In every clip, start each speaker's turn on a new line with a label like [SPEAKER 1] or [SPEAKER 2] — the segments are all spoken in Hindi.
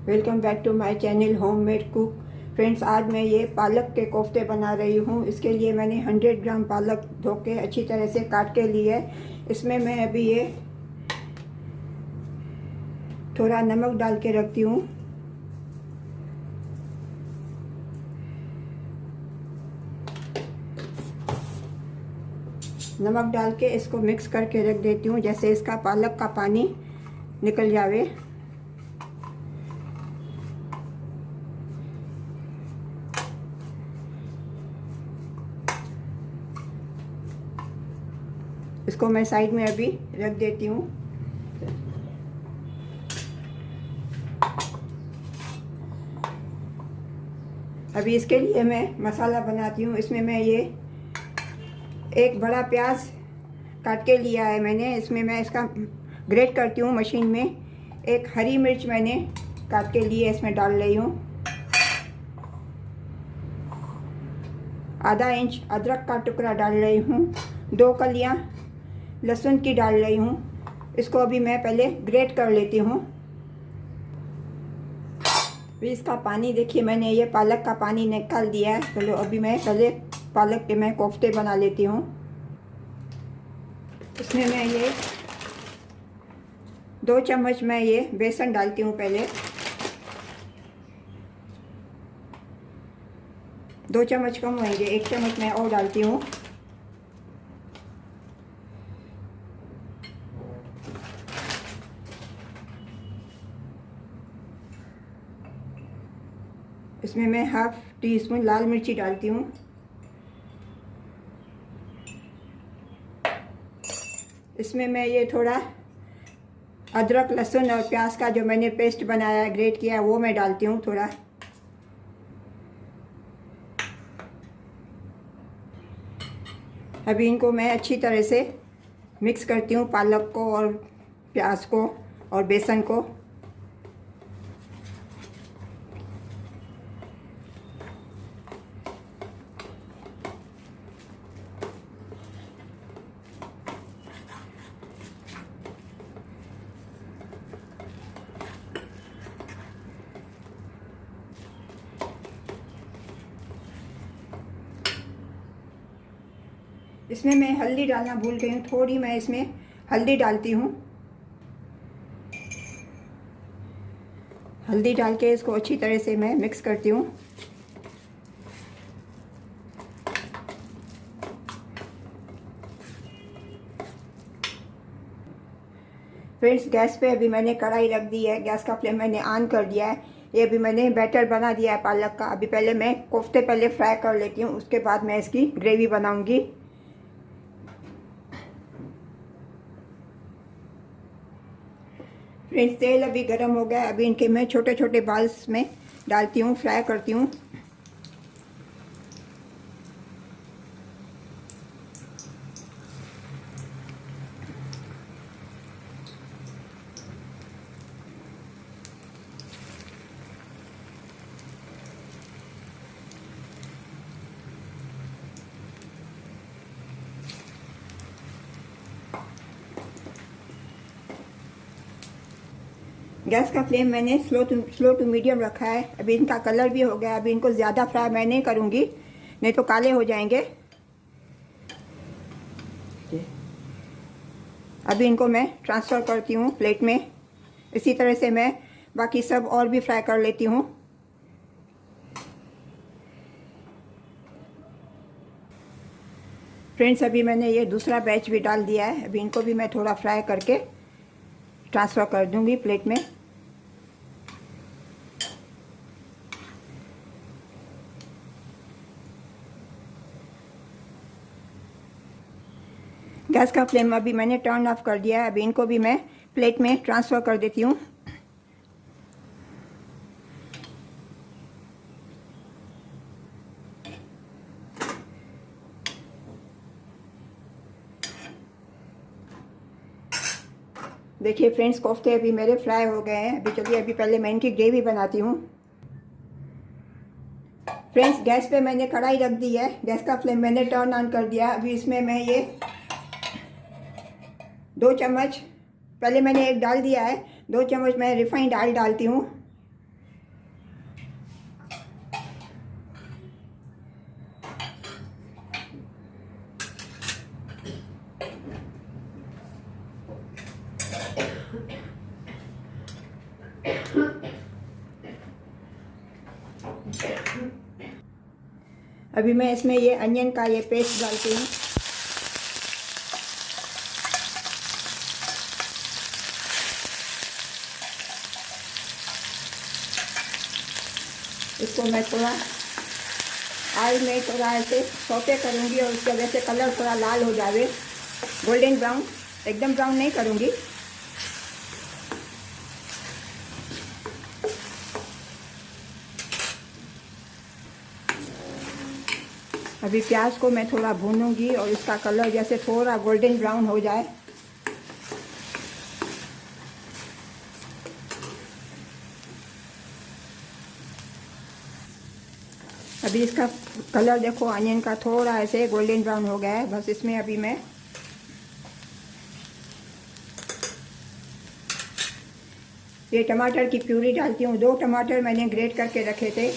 [SPEAKER 1] Welcome back to my channel homemade cook. Friends, आज मैं ये पालक के कोफ्ते बना रही हूँ। इसके लिए मैंने 100 ग्राम पालक धो के अच्छी तरह से काट के ली है। इसमें मैं अभी ये थोड़ा नमक डाल के रखती हूँ। नमक डाल के इसको मिक्स करके रख देती हूँ, जैसे इसका पालक का पानी निकल जावे। इसको मैं साइड में अभी रख देती हूँ। अभी इसके लिए मैं मसाला बनाती हूँ। इसमें मैं ये एक बड़ा प्याज काट के लिया है मैंने। इसमें मैं इसका ग्रेट करती हूँ मशीन में। एक हरी मिर्च मैंने काट के लिए इसमें डाल रही हूँ। आधा इंच अदरक का टुकड़ा डाल रही हूँ। 2 कलियाँ लहसुन की डाल रही हूँ। इसको अभी मैं पहले ग्रेट कर लेती हूँ। फिर इसका पानी देखिए, मैंने ये पालक का पानी निकाल दिया है। चलो अभी मैं पहले पालक के मैं कोफ्ते बना लेती हूँ। इसमें मैं ये 2 चम्मच मैं ये बेसन डालती हूँ। पहले 2 चम्मच कम होंगे, 1 चम्मच मैं और डालती हूँ। इसमें मैं हाफ टी स्पून लाल मिर्ची डालती हूँ। इसमें मैं ये थोड़ा अदरक लहसुन और प्याज का जो मैंने पेस्ट बनाया है, ग्रेट किया है, वो मैं डालती हूँ थोड़ा। अभी इनको मैं अच्छी तरह से मिक्स करती हूँ, पालक को और प्याज को और बेसन को। इसमें मैं हल्दी डालना भूल गई हूँ, थोड़ी मैं इसमें हल्दी डालती हूँ। हल्दी डाल के इसको अच्छी तरह से मैं मिक्स करती हूँ। फ्रेंड्स, गैस पे अभी मैंने कढ़ाई रख दी है। गैस का फ्लेम मैंने ऑन कर दिया है। ये अभी मैंने बैटर बना दिया है पालक का। अभी पहले मैं कोफ्ते पहले फ्राई कर लेती हूँ, उसके बाद मैं इसकी ग्रेवी बनाऊंगी। फ्रेंड्स, तेल अभी गर्म हो गया है। अभी इनके मैं छोटे छोटे बाल्स में डालती हूँ, फ्राई करती हूँ। गैस का फ्लेम मैंने स्लो टू मीडियम रखा है। अभी इनका कलर भी हो गया। अभी इनको ज़्यादा फ्राई मैं नहीं करूँगी, नहीं तो काले हो जाएंगे। अभी इनको मैं ट्रांसफ़र करती हूँ प्लेट में। इसी तरह से मैं बाकी सब और भी फ्राई कर लेती हूँ। फ्रेंड्स, अभी मैंने ये दूसरा बैच भी डाल दिया है। अभी इनको भी मैं थोड़ा फ्राई करके ट्रांसफ़र कर दूँगी प्लेट में। गैस का फ्लेम अभी मैंने टर्न ऑफ कर दिया है। अभी इनको भी मैं प्लेट में ट्रांसफ़र कर देती हूँ। देखिए फ्रेंड्स, कोफ्ते अभी मेरे फ्राई हो गए हैं। अभी चलिए अभी पहले मैं इनकी ग्रेवी बनाती हूँ। फ्रेंड्स, गैस पे मैंने कढ़ाई रख दी है। गैस का फ्लेम मैंने टर्न ऑन कर दिया। अभी इसमें मैं ये 2 चम्मच, पहले मैंने एक डाल दिया है, 2 चम्मच मैं रिफाइंड ऑयल डालती हूँ। अभी मैं इसमें ये अनियन का ये पेस्ट डालती हूँ। इसको मैं थोड़ा ऑयल में थोड़ा ऐसे सौते करूँगी और उसकी वजह से कलर थोड़ा लाल हो जाए, गोल्डन ब्राउन, एकदम ब्राउन नहीं करूँगी। अभी प्याज को मैं थोड़ा भूनूंगी और इसका कलर जैसे थोड़ा गोल्डन ब्राउन हो जाए। अभी इसका कलर देखो, अनियन का थोड़ा ऐसे गोल्डन ब्राउन हो गया है। बस इसमें अभी मैं ये टमाटर की प्यूरी डालती हूँ। 2 टमाटर मैंने ग्रेट करके रखे थे,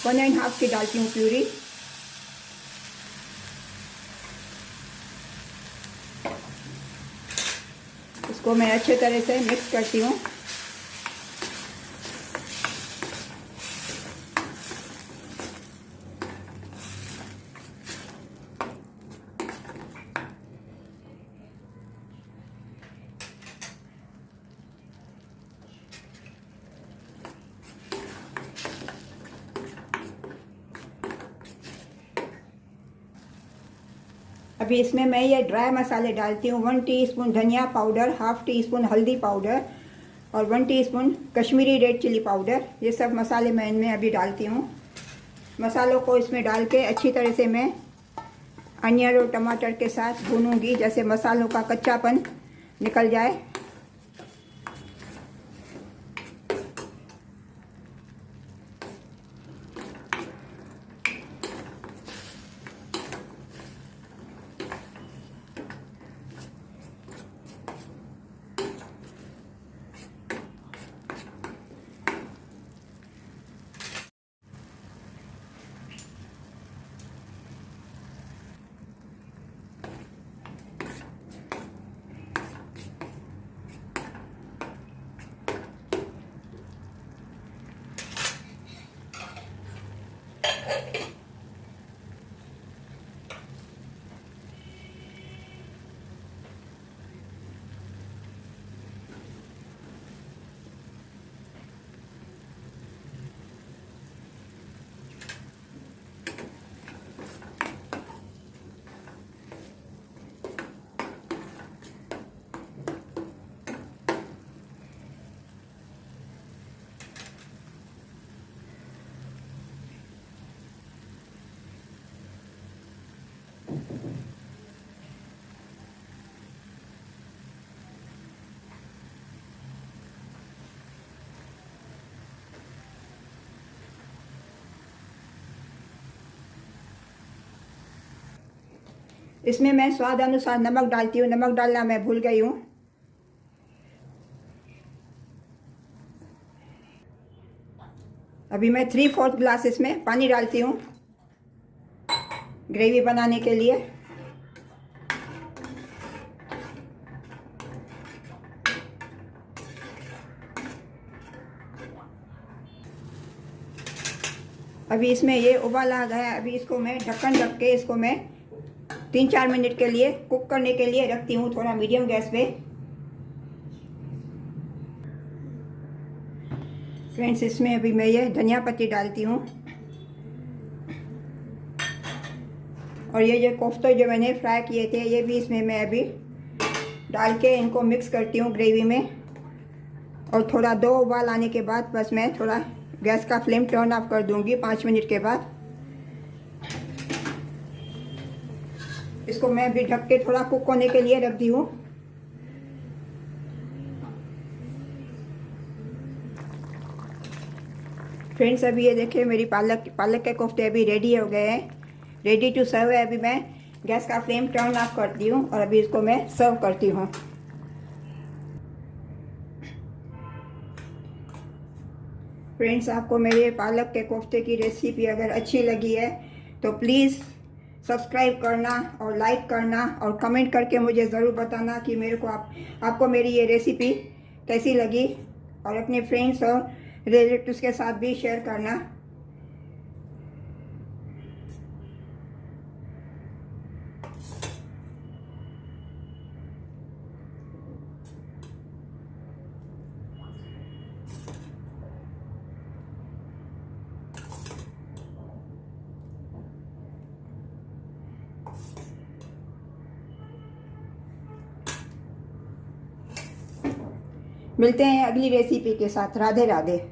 [SPEAKER 1] 1.5 की डालती हूँ प्यूरी। इसको मैं अच्छे तरह से मिक्स करती हूँ। अभी इसमें मैं ये ड्राई मसाले डालती हूँ। 1 टीस्पून धनिया पाउडर, हाफ टी स्पून हल्दी पाउडर और 1 teaspoon Kashmiri red chilli powder. ये सब मसाले मैं इनमें अभी डालती हूँ। मसालों को इसमें डाल के अच्छी तरह से मैं अनियन और टमाटर के साथ भूनूंगी, जैसे मसालों का कच्चापन निकल जाए। इसमें मैं स्वाद अनुसार नमक डालती हूँ। नमक डालना मैं भूल गई हूँ। अभी मैं 3/4 ग्लास इसमें पानी डालती हूँ ग्रेवी बनाने के लिए। अभी इसमें ये उबाल आ गया है। अभी इसको मैं ढक्कन रख के इसको मैं 3-4 मिनट के लिए कुक करने के लिए रखती हूँ, थोड़ा मीडियम गैस पे। फ्रेंड्स, इसमें अभी मैं ये धनिया पत्ती डालती हूँ और ये जो कोफ्ते जो मैंने फ्राई किए थे ये भी इसमें मैं अभी डाल के इनको मिक्स करती हूँ ग्रेवी में। और थोड़ा 2 उबाल आने के बाद बस मैं थोड़ा गैस का फ्लेम टर्न ऑफ कर दूंगी 5 मिनट के बाद। इसको मैं अभी ढक के थोड़ा कुक होने के लिए रख दी हूँ। फ्रेंड्स, अभी ये देखिए मेरी पालक के कोफ्ते अभी रेडी हो गए हैं, रेडी टू सर्व है। अभी मैं गैस का फ्लेम टर्न ऑफ करती हूँ और अभी इसको मैं सर्व करती हूँ। फ्रेंड्स, आपको मेरे पालक के कोफ्ते की रेसिपी अगर अच्छी लगी है तो प्लीज़ सब्सक्राइब करना और लाइक करना और कमेंट करके मुझे ज़रूर बताना कि मेरे को आपको मेरी ये रेसिपी कैसी लगी। और अपने फ्रेंड्स और रिलेटिव्स के साथ भी शेयर करना। मिलते हैं अगली रेसिपी के साथ। राधे राधे।